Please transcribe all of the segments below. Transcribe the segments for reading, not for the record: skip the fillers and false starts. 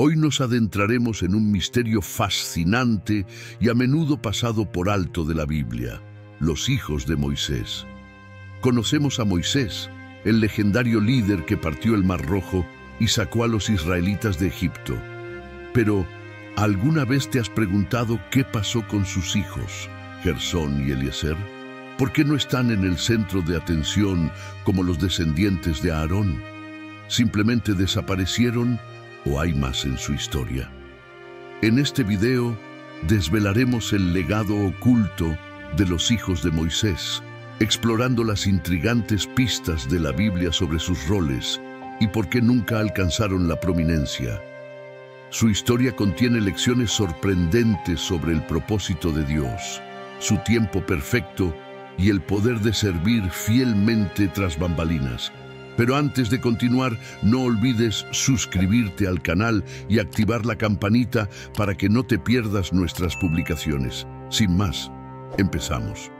Hoy nos adentraremos en un misterio fascinante y a menudo pasado por alto de la Biblia: los hijos de Moisés. Conocemos a Moisés, el legendario líder que partió el Mar Rojo y sacó a los israelitas de Egipto. Pero, ¿alguna vez te has preguntado qué pasó con sus hijos, Gersón y Eliezer? ¿Por qué no están en el centro de atención como los descendientes de Aarón? ¿Simplemente desaparecieron o hay más en su historia? En este video desvelaremos el legado oculto de los hijos de Moisés, explorando las intrigantes pistas de la Biblia sobre sus roles y por qué nunca alcanzaron la prominencia. Su historia contiene lecciones sorprendentes sobre el propósito de Dios, su tiempo perfecto y el poder de servir fielmente tras bambalinas. Pero antes de continuar, no olvides suscribirte al canal y activar la campanita para que no te pierdas nuestras publicaciones. Sin más, empezamos.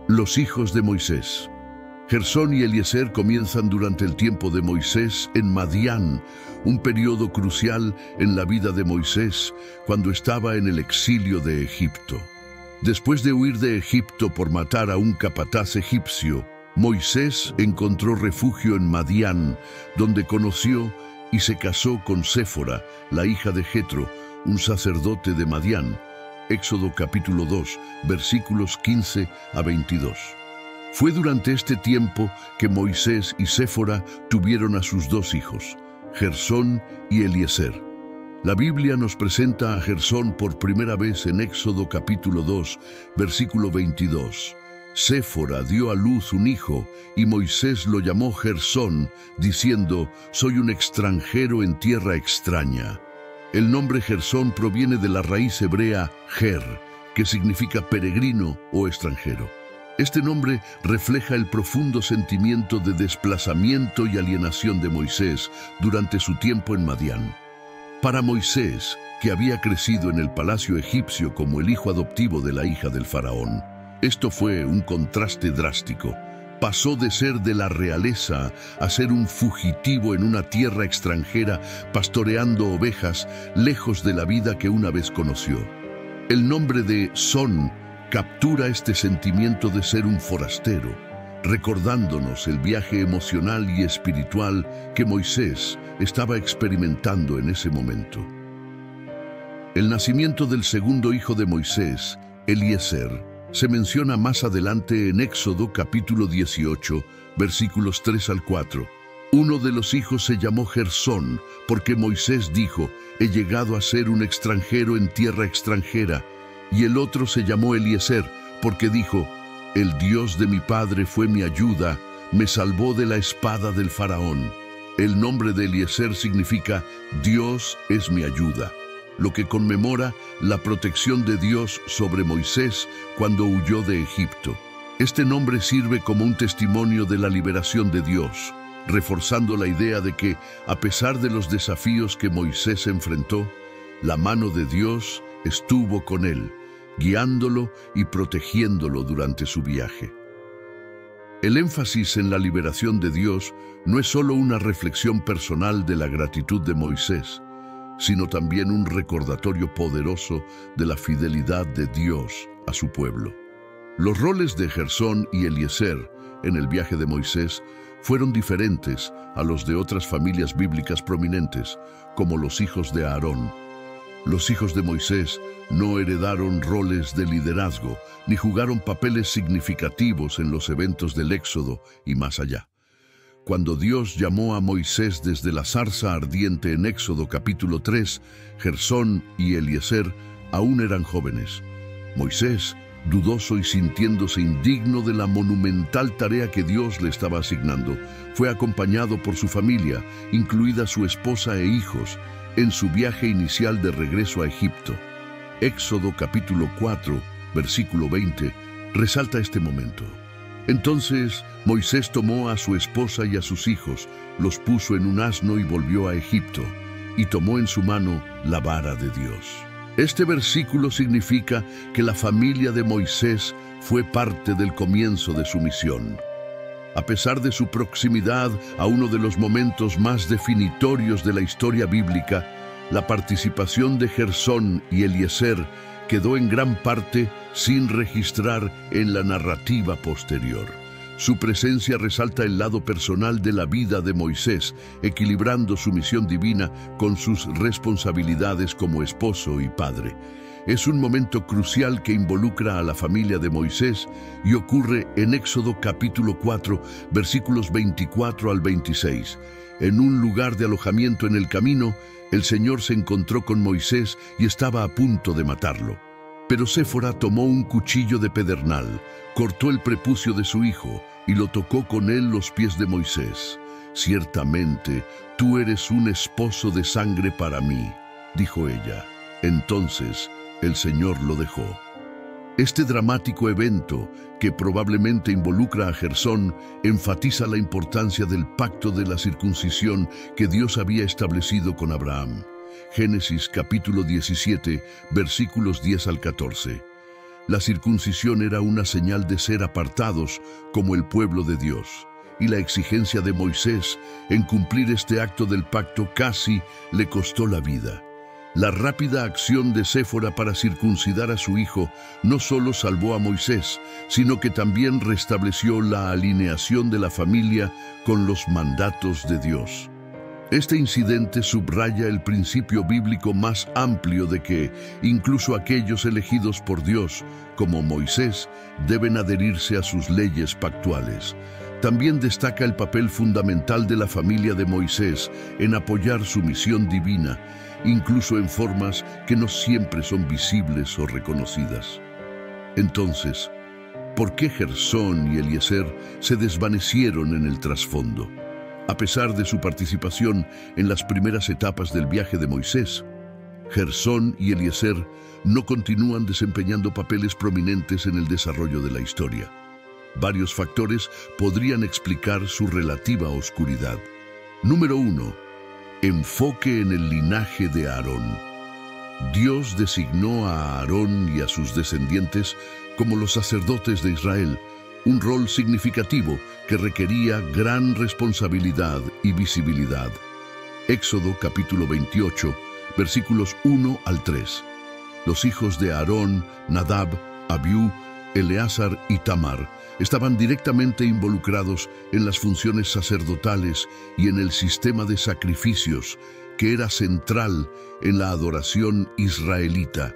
Los hijos de Moisés. Gersón y Eliezer comienzan durante el tiempo de Moisés en Madián, un periodo crucial en la vida de Moisés cuando estaba en el exilio de Egipto. Después de huir de Egipto por matar a un capataz egipcio, Moisés encontró refugio en Madián, donde conoció y se casó con Séfora, la hija de Jetro, un sacerdote de Madián. Éxodo capítulo 2, versículos 15 a 22. Fue durante este tiempo que Moisés y Séfora tuvieron a sus dos hijos, Gersón y Eliezer. La Biblia nos presenta a Gersón por primera vez en Éxodo capítulo 2, versículo 22. Séfora dio a luz un hijo, y Moisés lo llamó Gersón, diciendo: «Soy un extranjero en tierra extraña». El nombre Gersón proviene de la raíz hebrea ger, que significa peregrino o extranjero. Este nombre refleja el profundo sentimiento de desplazamiento y alienación de Moisés durante su tiempo en Madián. Para Moisés, que había crecido en el palacio egipcio como el hijo adoptivo de la hija del faraón, esto fue un contraste drástico. Pasó de ser de la realeza a ser un fugitivo en una tierra extranjera, pastoreando ovejas lejos de la vida que una vez conoció. El nombre de Son captura este sentimiento de ser un forastero, recordándonos el viaje emocional y espiritual que Moisés estaba experimentando en ese momento. El nacimiento del segundo hijo de Moisés, Eliezer, se menciona más adelante en Éxodo capítulo 18, versículos 3 al 4. Uno de los hijos se llamó Gersón, porque Moisés dijo: «He llegado a ser un extranjero en tierra extranjera». Y el otro se llamó Eliezer, porque dijo: «El Dios de mi padre fue mi ayuda, me salvó de la espada del faraón». El nombre de Eliezer significa «Dios es mi ayuda», lo que conmemora la protección de Dios sobre Moisés cuando huyó de Egipto. Este nombre sirve como un testimonio de la liberación de Dios, reforzando la idea de que, a pesar de los desafíos que Moisés enfrentó, la mano de Dios estuvo con él, guiándolo y protegiéndolo durante su viaje. El énfasis en la liberación de Dios no es solo una reflexión personal de la gratitud de Moisés, sino también un recordatorio poderoso de la fidelidad de Dios a su pueblo. Los roles de Gersón y Eliezer en el viaje de Moisés fueron diferentes a los de otras familias bíblicas prominentes, como los hijos de Aarón. Los hijos de Moisés no heredaron roles de liderazgo, ni jugaron papeles significativos en los eventos del Éxodo y más allá. Cuando Dios llamó a Moisés desde la zarza ardiente en Éxodo capítulo 3, Gersón y Eliezer aún eran jóvenes. Moisés, dudoso y sintiéndose indigno de la monumental tarea que Dios le estaba asignando, fue acompañado por su familia, incluida su esposa e hijos, en su viaje inicial de regreso a Egipto. Éxodo capítulo 4, versículo 20, resalta este momento. Entonces Moisés tomó a su esposa y a sus hijos, los puso en un asno y volvió a Egipto, y tomó en su mano la vara de Dios. Este versículo significa que la familia de Moisés fue parte del comienzo de su misión. A pesar de su proximidad a uno de los momentos más definitorios de la historia bíblica, la participación de Gersón y Eliezer quedó en gran parte sin registrar en la narrativa posterior. Su presencia resalta el lado personal de la vida de Moisés, equilibrando su misión divina con sus responsabilidades como esposo y padre. Es un momento crucial que involucra a la familia de Moisés y ocurre en Éxodo capítulo 4, versículos 24 al 26. En un lugar de alojamiento en el camino, el Señor se encontró con Moisés y estaba a punto de matarlo. Pero Séfora tomó un cuchillo de pedernal, cortó el prepucio de su hijo y lo tocó con él los pies de Moisés. «Ciertamente, tú eres un esposo de sangre para mí», dijo ella. Entonces, el Señor lo dejó. Este dramático evento, que probablemente involucra a Gersón, enfatiza la importancia del pacto de la circuncisión que Dios había establecido con Abraham. Génesis capítulo 17, versículos 10 al 14. La circuncisión era una señal de ser apartados como el pueblo de Dios, y la exigencia de Moisés en cumplir este acto del pacto casi le costó la vida. La rápida acción de Séfora para circuncidar a su hijo no solo salvó a Moisés, sino que también restableció la alineación de la familia con los mandatos de Dios. Este incidente subraya el principio bíblico más amplio de que, incluso aquellos elegidos por Dios, como Moisés, deben adherirse a sus leyes pactuales. También destaca el papel fundamental de la familia de Moisés en apoyar su misión divina, incluso en formas que no siempre son visibles o reconocidas. Entonces, ¿por qué Gersón y Eliezer se desvanecieron en el trasfondo? A pesar de su participación en las primeras etapas del viaje de Moisés, Gersón y Eliezer no continúan desempeñando papeles prominentes en el desarrollo de la historia. Varios factores podrían explicar su relativa oscuridad. Número 1. Enfoque en el linaje de Aarón. Dios designó a Aarón y a sus descendientes como los sacerdotes de Israel, un rol significativo que requería gran responsabilidad y visibilidad. Éxodo capítulo 28, versículos 1 al 3. Los hijos de Aarón, Nadab, Abiú, Eleazar y Tamar estaban directamente involucrados en las funciones sacerdotales y en el sistema de sacrificios que era central en la adoración israelita.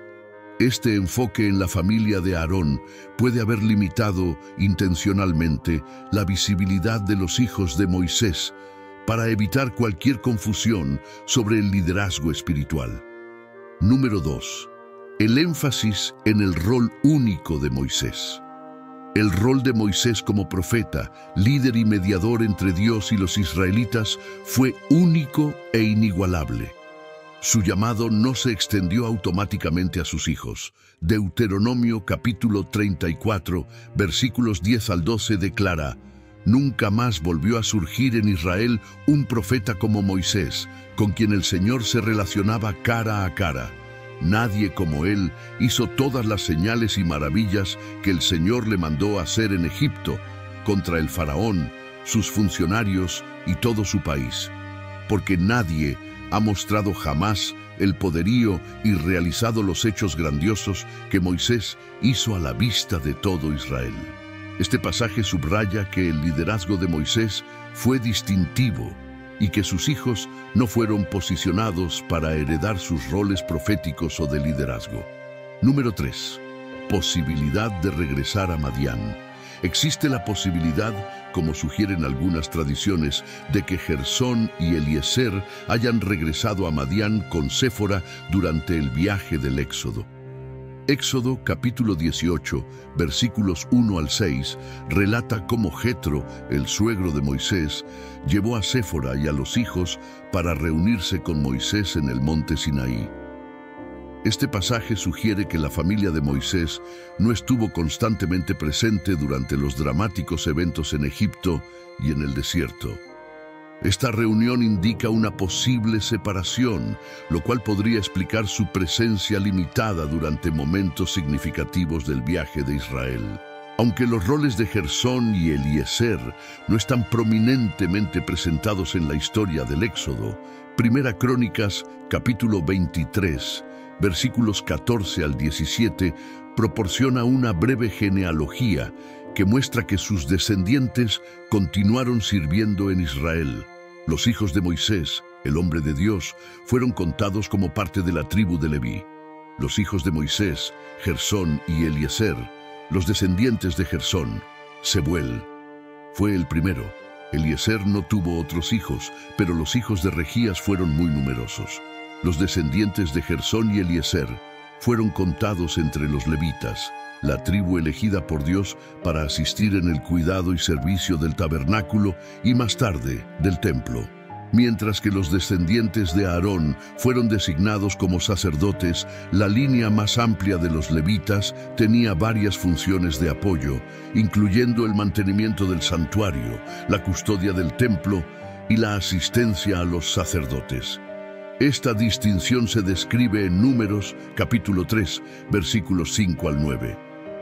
Este enfoque en la familia de Aarón puede haber limitado intencionalmente la visibilidad de los hijos de Moisés para evitar cualquier confusión sobre el liderazgo espiritual. Número 2. El énfasis en el rol único de Moisés. El rol de Moisés como profeta, líder y mediador entre Dios y los israelitas fue único e inigualable. Su llamado no se extendió automáticamente a sus hijos. Deuteronomio capítulo 34, versículos 10 al 12 declara: «Nunca más volvió a surgir en Israel un profeta como Moisés, con quien el Señor se relacionaba cara a cara. Nadie como él hizo todas las señales y maravillas que el Señor le mandó hacer en Egipto, contra el faraón, sus funcionarios y todo su país. Porque nadie ha mostrado jamás el poderío y realizado los hechos grandiosos que Moisés hizo a la vista de todo Israel». Este pasaje subraya que el liderazgo de Moisés fue distintivo y que sus hijos no fueron posicionados para heredar sus roles proféticos o de liderazgo. Número 3. Posibilidad de regresar a Madián. Existe la posibilidad, como sugieren algunas tradiciones, de que Gersón y Eliezer hayan regresado a Madián con Séfora durante el viaje del Éxodo. Éxodo capítulo 18, versículos 1 al 6, relata cómo Jetro, el suegro de Moisés, llevó a Séfora y a los hijos para reunirse con Moisés en el monte Sinaí. Este pasaje sugiere que la familia de Moisés no estuvo constantemente presente durante los dramáticos eventos en Egipto y en el desierto. Esta reunión indica una posible separación, lo cual podría explicar su presencia limitada durante momentos significativos del viaje de Israel. Aunque los roles de Gersón y Eliezer no están prominentemente presentados en la historia del Éxodo, Primera Crónicas, capítulo 23, versículos 14 al 17, proporciona una breve genealogía que muestra que sus descendientes continuaron sirviendo en Israel. Los hijos de Moisés, el hombre de Dios, fueron contados como parte de la tribu de Leví. Los hijos de Moisés, Gersón y Eliezer, los descendientes de Gersón, Sebuel, fue el primero. Eliezer no tuvo otros hijos, pero los hijos de Regías fueron muy numerosos. Los descendientes de Gersón y Eliezer fueron contados entre los levitas, la tribu elegida por Dios para asistir en el cuidado y servicio del tabernáculo y más tarde del templo. Mientras que los descendientes de Aarón fueron designados como sacerdotes, la línea más amplia de los levitas tenía varias funciones de apoyo, incluyendo el mantenimiento del santuario, la custodia del templo y la asistencia a los sacerdotes. Esta distinción se describe en Números, capítulo 3, versículos 5 al 9.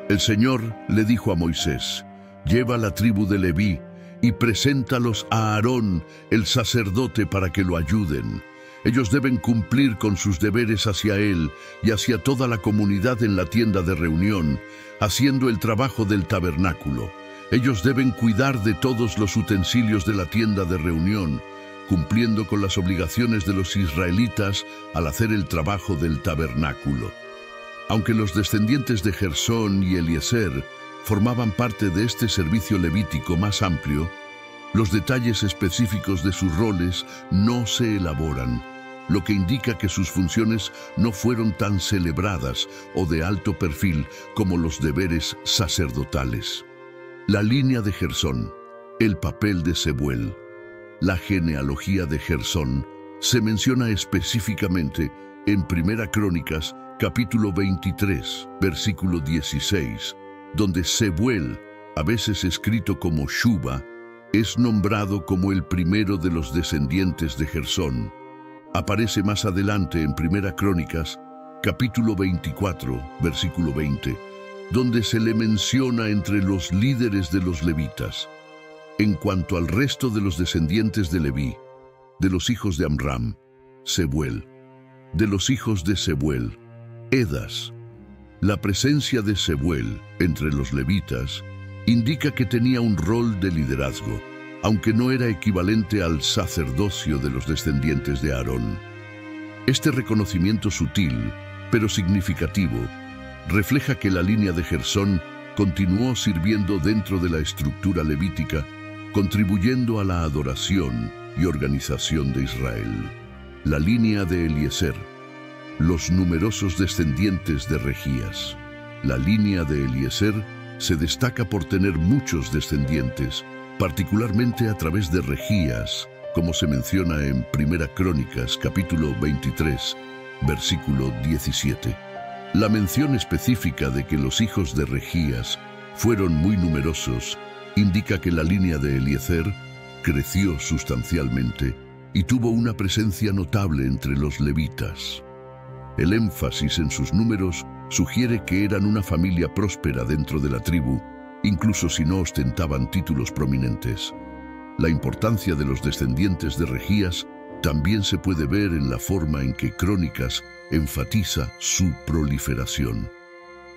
El Señor le dijo a Moisés: «Lleva la tribu de Leví y preséntalos a Aarón, el sacerdote, para que lo ayuden. Ellos deben cumplir con sus deberes hacia él y hacia toda la comunidad en la tienda de reunión, haciendo el trabajo del tabernáculo. Ellos deben cuidar de todos los utensilios de la tienda de reunión, cumpliendo con las obligaciones de los israelitas al hacer el trabajo del tabernáculo». Aunque los descendientes de Gersón y Eliezer formaban parte de este servicio levítico más amplio, los detalles específicos de sus roles no se elaboran, lo que indica que sus funciones no fueron tan celebradas o de alto perfil como los deberes sacerdotales. La línea de Gersón, el papel de Sebuel, la genealogía de Gersón se menciona específicamente en Primera Crónicas, capítulo 23, versículo 16, donde Sebuel, a veces escrito como Shuba, es nombrado como el primero de los descendientes de Gersón. Aparece más adelante en Primera Crónicas, capítulo 24, versículo 20, donde se le menciona entre los líderes de los levitas. En cuanto al resto de los descendientes de Leví, de los hijos de Amram, Sebuel; de los hijos de Sebuel, Edas. La presencia de Sebuel entre los levitas indica que tenía un rol de liderazgo, aunque no era equivalente al sacerdocio de los descendientes de Aarón. Este reconocimiento sutil, pero significativo, refleja que la línea de Gersón continuó sirviendo dentro de la estructura levítica, contribuyendo a la adoración y organización de Israel. La línea de Eliezer, los numerosos descendientes de Regías. La línea de Eliezer se destaca por tener muchos descendientes, particularmente a través de Regías, como se menciona en Primera Crónicas, capítulo 23, versículo 17. La mención específica de que los hijos de Regías fueron muy numerosos indica que la línea de Eliezer creció sustancialmente y tuvo una presencia notable entre los levitas. El énfasis en sus números sugiere que eran una familia próspera dentro de la tribu, incluso si no ostentaban títulos prominentes. La importancia de los descendientes de Regías también se puede ver en la forma en que Crónicas enfatiza su proliferación.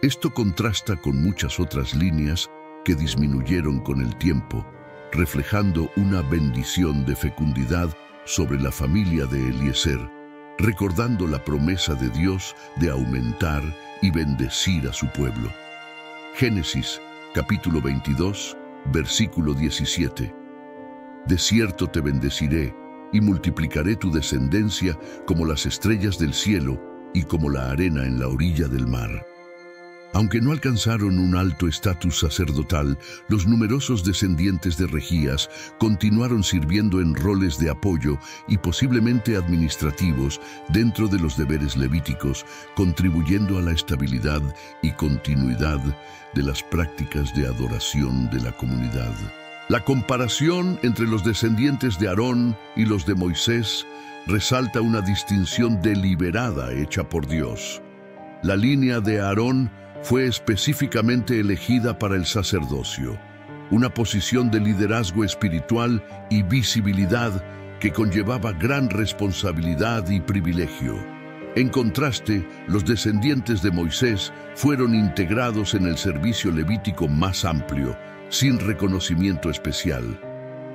Esto contrasta con muchas otras líneas que disminuyeron con el tiempo, reflejando una bendición de fecundidad sobre la familia de Eliezer, recordando la promesa de Dios de aumentar y bendecir a su pueblo. Génesis, capítulo 22, versículo 17. De cierto te bendeciré y multiplicaré tu descendencia como las estrellas del cielo y como la arena en la orilla del mar. Aunque no alcanzaron un alto estatus sacerdotal, los numerosos descendientes de Regías continuaron sirviendo en roles de apoyo y posiblemente administrativos dentro de los deberes levíticos, contribuyendo a la estabilidad y continuidad de las prácticas de adoración de la comunidad. La comparación entre los descendientes de Aarón y los de Moisés resalta una distinción deliberada hecha por Dios. La línea de Aarón fue específicamente elegida para el sacerdocio, una posición de liderazgo espiritual y visibilidad que conllevaba gran responsabilidad y privilegio. En contraste, los descendientes de Moisés fueron integrados en el servicio levítico más amplio, sin reconocimiento especial.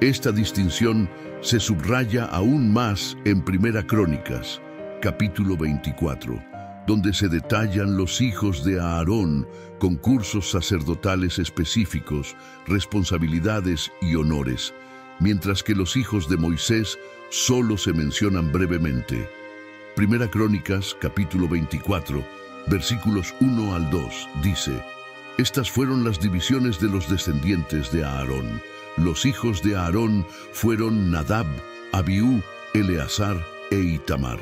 Esta distinción se subraya aún más en Primera Crónicas, capítulo 24, donde se detallan los hijos de Aarón con cursos sacerdotales específicos, responsabilidades y honores, mientras que los hijos de Moisés solo se mencionan brevemente. Primera Crónicas, capítulo 24, versículos 1 al 2, dice: Estas fueron las divisiones de los descendientes de Aarón. Los hijos de Aarón fueron Nadab, Abiú, Eleazar e Itamar.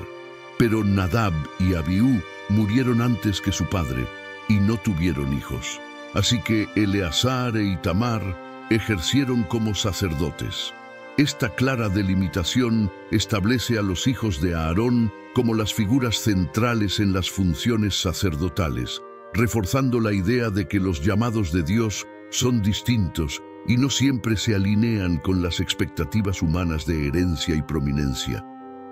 Pero Nadab y Abiú murieron antes que su padre y no tuvieron hijos. Así que Eleazar e Itamar ejercieron como sacerdotes. Esta clara delimitación establece a los hijos de Aarón como las figuras centrales en las funciones sacerdotales, reforzando la idea de que los llamados de Dios son distintos y no siempre se alinean con las expectativas humanas de herencia y prominencia.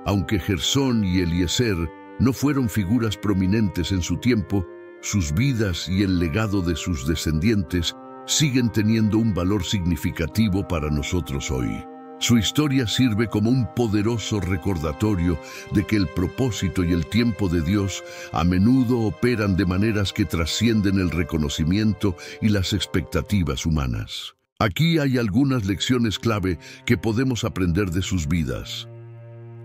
Aunque Gersón y Eliezer no fueron figuras prominentes en su tiempo, sus vidas y el legado de sus descendientes siguen teniendo un valor significativo para nosotros hoy. Su historia sirve como un poderoso recordatorio de que el propósito y el tiempo de Dios a menudo operan de maneras que trascienden el reconocimiento y las expectativas humanas. Aquí hay algunas lecciones clave que podemos aprender de sus vidas.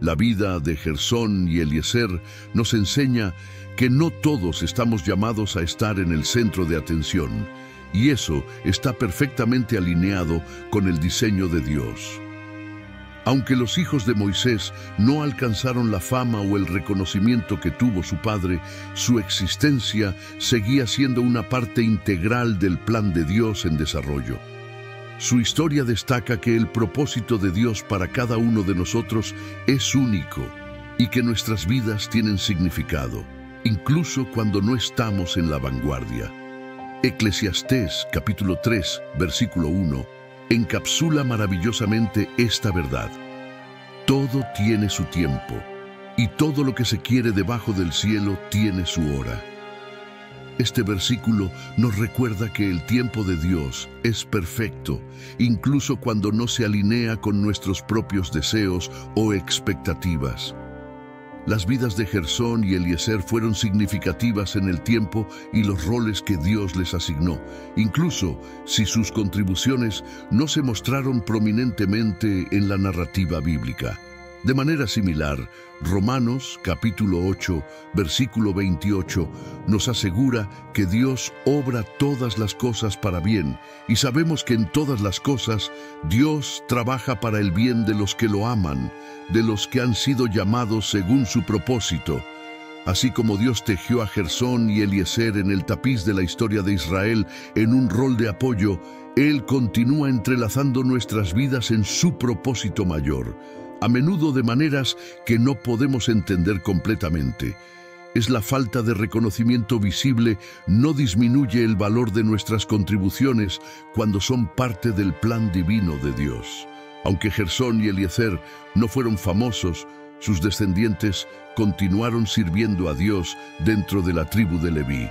La vida de Gersón y Eliezer nos enseña que no todos estamos llamados a estar en el centro de atención, y eso está perfectamente alineado con el diseño de Dios. Aunque los hijos de Moisés no alcanzaron la fama o el reconocimiento que tuvo su padre, su existencia seguía siendo una parte integral del plan de Dios en desarrollo. Su historia destaca que el propósito de Dios para cada uno de nosotros es único y que nuestras vidas tienen significado, incluso cuando no estamos en la vanguardia. Eclesiastés, capítulo 3, versículo 1, encapsula maravillosamente esta verdad. Todo tiene su tiempo, y todo lo que se quiere debajo del cielo tiene su hora. Este versículo nos recuerda que el tiempo de Dios es perfecto, incluso cuando no se alinea con nuestros propios deseos o expectativas. Las vidas de Gersón y Eliezer fueron significativas en el tiempo y los roles que Dios les asignó, incluso si sus contribuciones no se mostraron prominentemente en la narrativa bíblica. De manera similar, Romanos, capítulo 8, versículo 28, nos asegura que Dios obra todas las cosas para bien, y sabemos que en todas las cosas Dios trabaja para el bien de los que lo aman, de los que han sido llamados según su propósito. Así como Dios tejió a Gersón y Eliezer en el tapiz de la historia de Israel en un rol de apoyo, Él continúa entrelazando nuestras vidas en su propósito mayor, a menudo de maneras que no podemos entender completamente. Es la falta de reconocimiento visible no disminuye el valor de nuestras contribuciones cuando son parte del plan divino de Dios. Aunque Gersón y Eliezer no fueron famosos, sus descendientes continuaron sirviendo a Dios dentro de la tribu de Leví.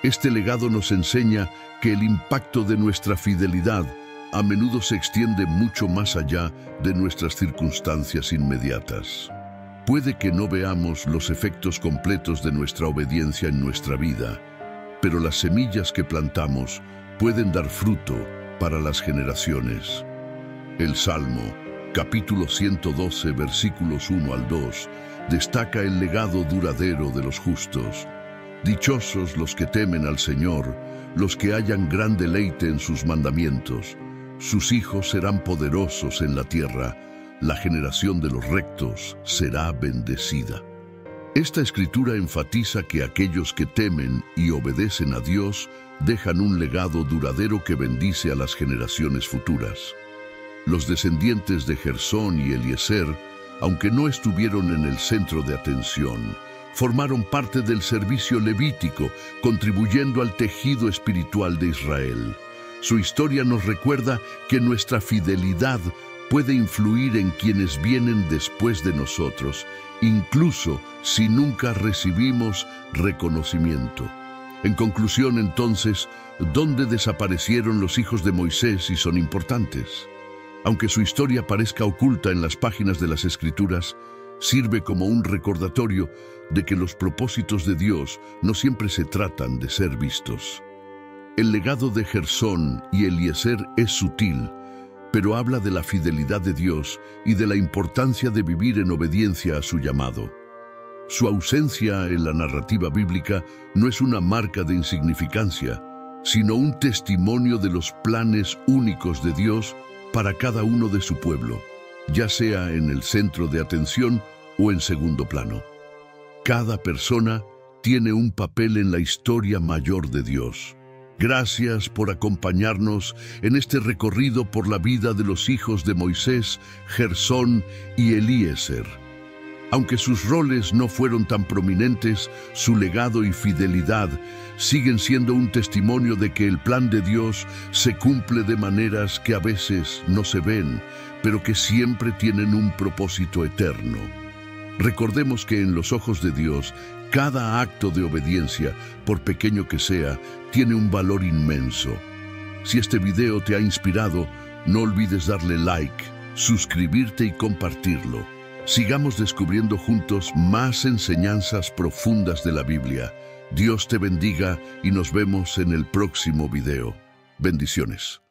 Este legado nos enseña que el impacto de nuestra fidelidad a menudo se extiende mucho más allá de nuestras circunstancias inmediatas. Puede que no veamos los efectos completos de nuestra obediencia en nuestra vida, pero las semillas que plantamos pueden dar fruto para las generaciones. El Salmo, capítulo 112, versículos 1 al 2, destaca el legado duradero de los justos. Dichosos los que temen al Señor, los que hallan gran deleite en sus mandamientos. Sus hijos serán poderosos en la tierra, la generación de los rectos será bendecida. Esta escritura enfatiza que aquellos que temen y obedecen a Dios dejan un legado duradero que bendice a las generaciones futuras. Los descendientes de Gersón y Eliezer, aunque no estuvieron en el centro de atención, formaron parte del servicio levítico, contribuyendo al tejido espiritual de Israel. Su historia nos recuerda que nuestra fidelidad puede influir en quienes vienen después de nosotros, incluso si nunca recibimos reconocimiento. En conclusión, entonces, ¿dónde desaparecieron los hijos de Moisés y son importantes? Aunque su historia parezca oculta en las páginas de las Escrituras, sirve como un recordatorio de que los propósitos de Dios no siempre se tratan de ser vistos. El legado de Gersón y Eliezer es sutil, pero habla de la fidelidad de Dios y de la importancia de vivir en obediencia a su llamado. Su ausencia en la narrativa bíblica no es una marca de insignificancia, sino un testimonio de los planes únicos de Dios para cada uno de su pueblo, ya sea en el centro de atención o en segundo plano. Cada persona tiene un papel en la historia mayor de Dios. Gracias por acompañarnos en este recorrido por la vida de los hijos de Moisés, Gersón y Eliezer. Aunque sus roles no fueron tan prominentes, su legado y fidelidad siguen siendo un testimonio de que el plan de Dios se cumple de maneras que a veces no se ven, pero que siempre tienen un propósito eterno. Recordemos que en los ojos de Dios, cada acto de obediencia, por pequeño que sea, tiene un valor inmenso. Si este video te ha inspirado, no olvides darle like, suscribirte y compartirlo. Sigamos descubriendo juntos más enseñanzas profundas de la Biblia. Dios te bendiga y nos vemos en el próximo video. Bendiciones.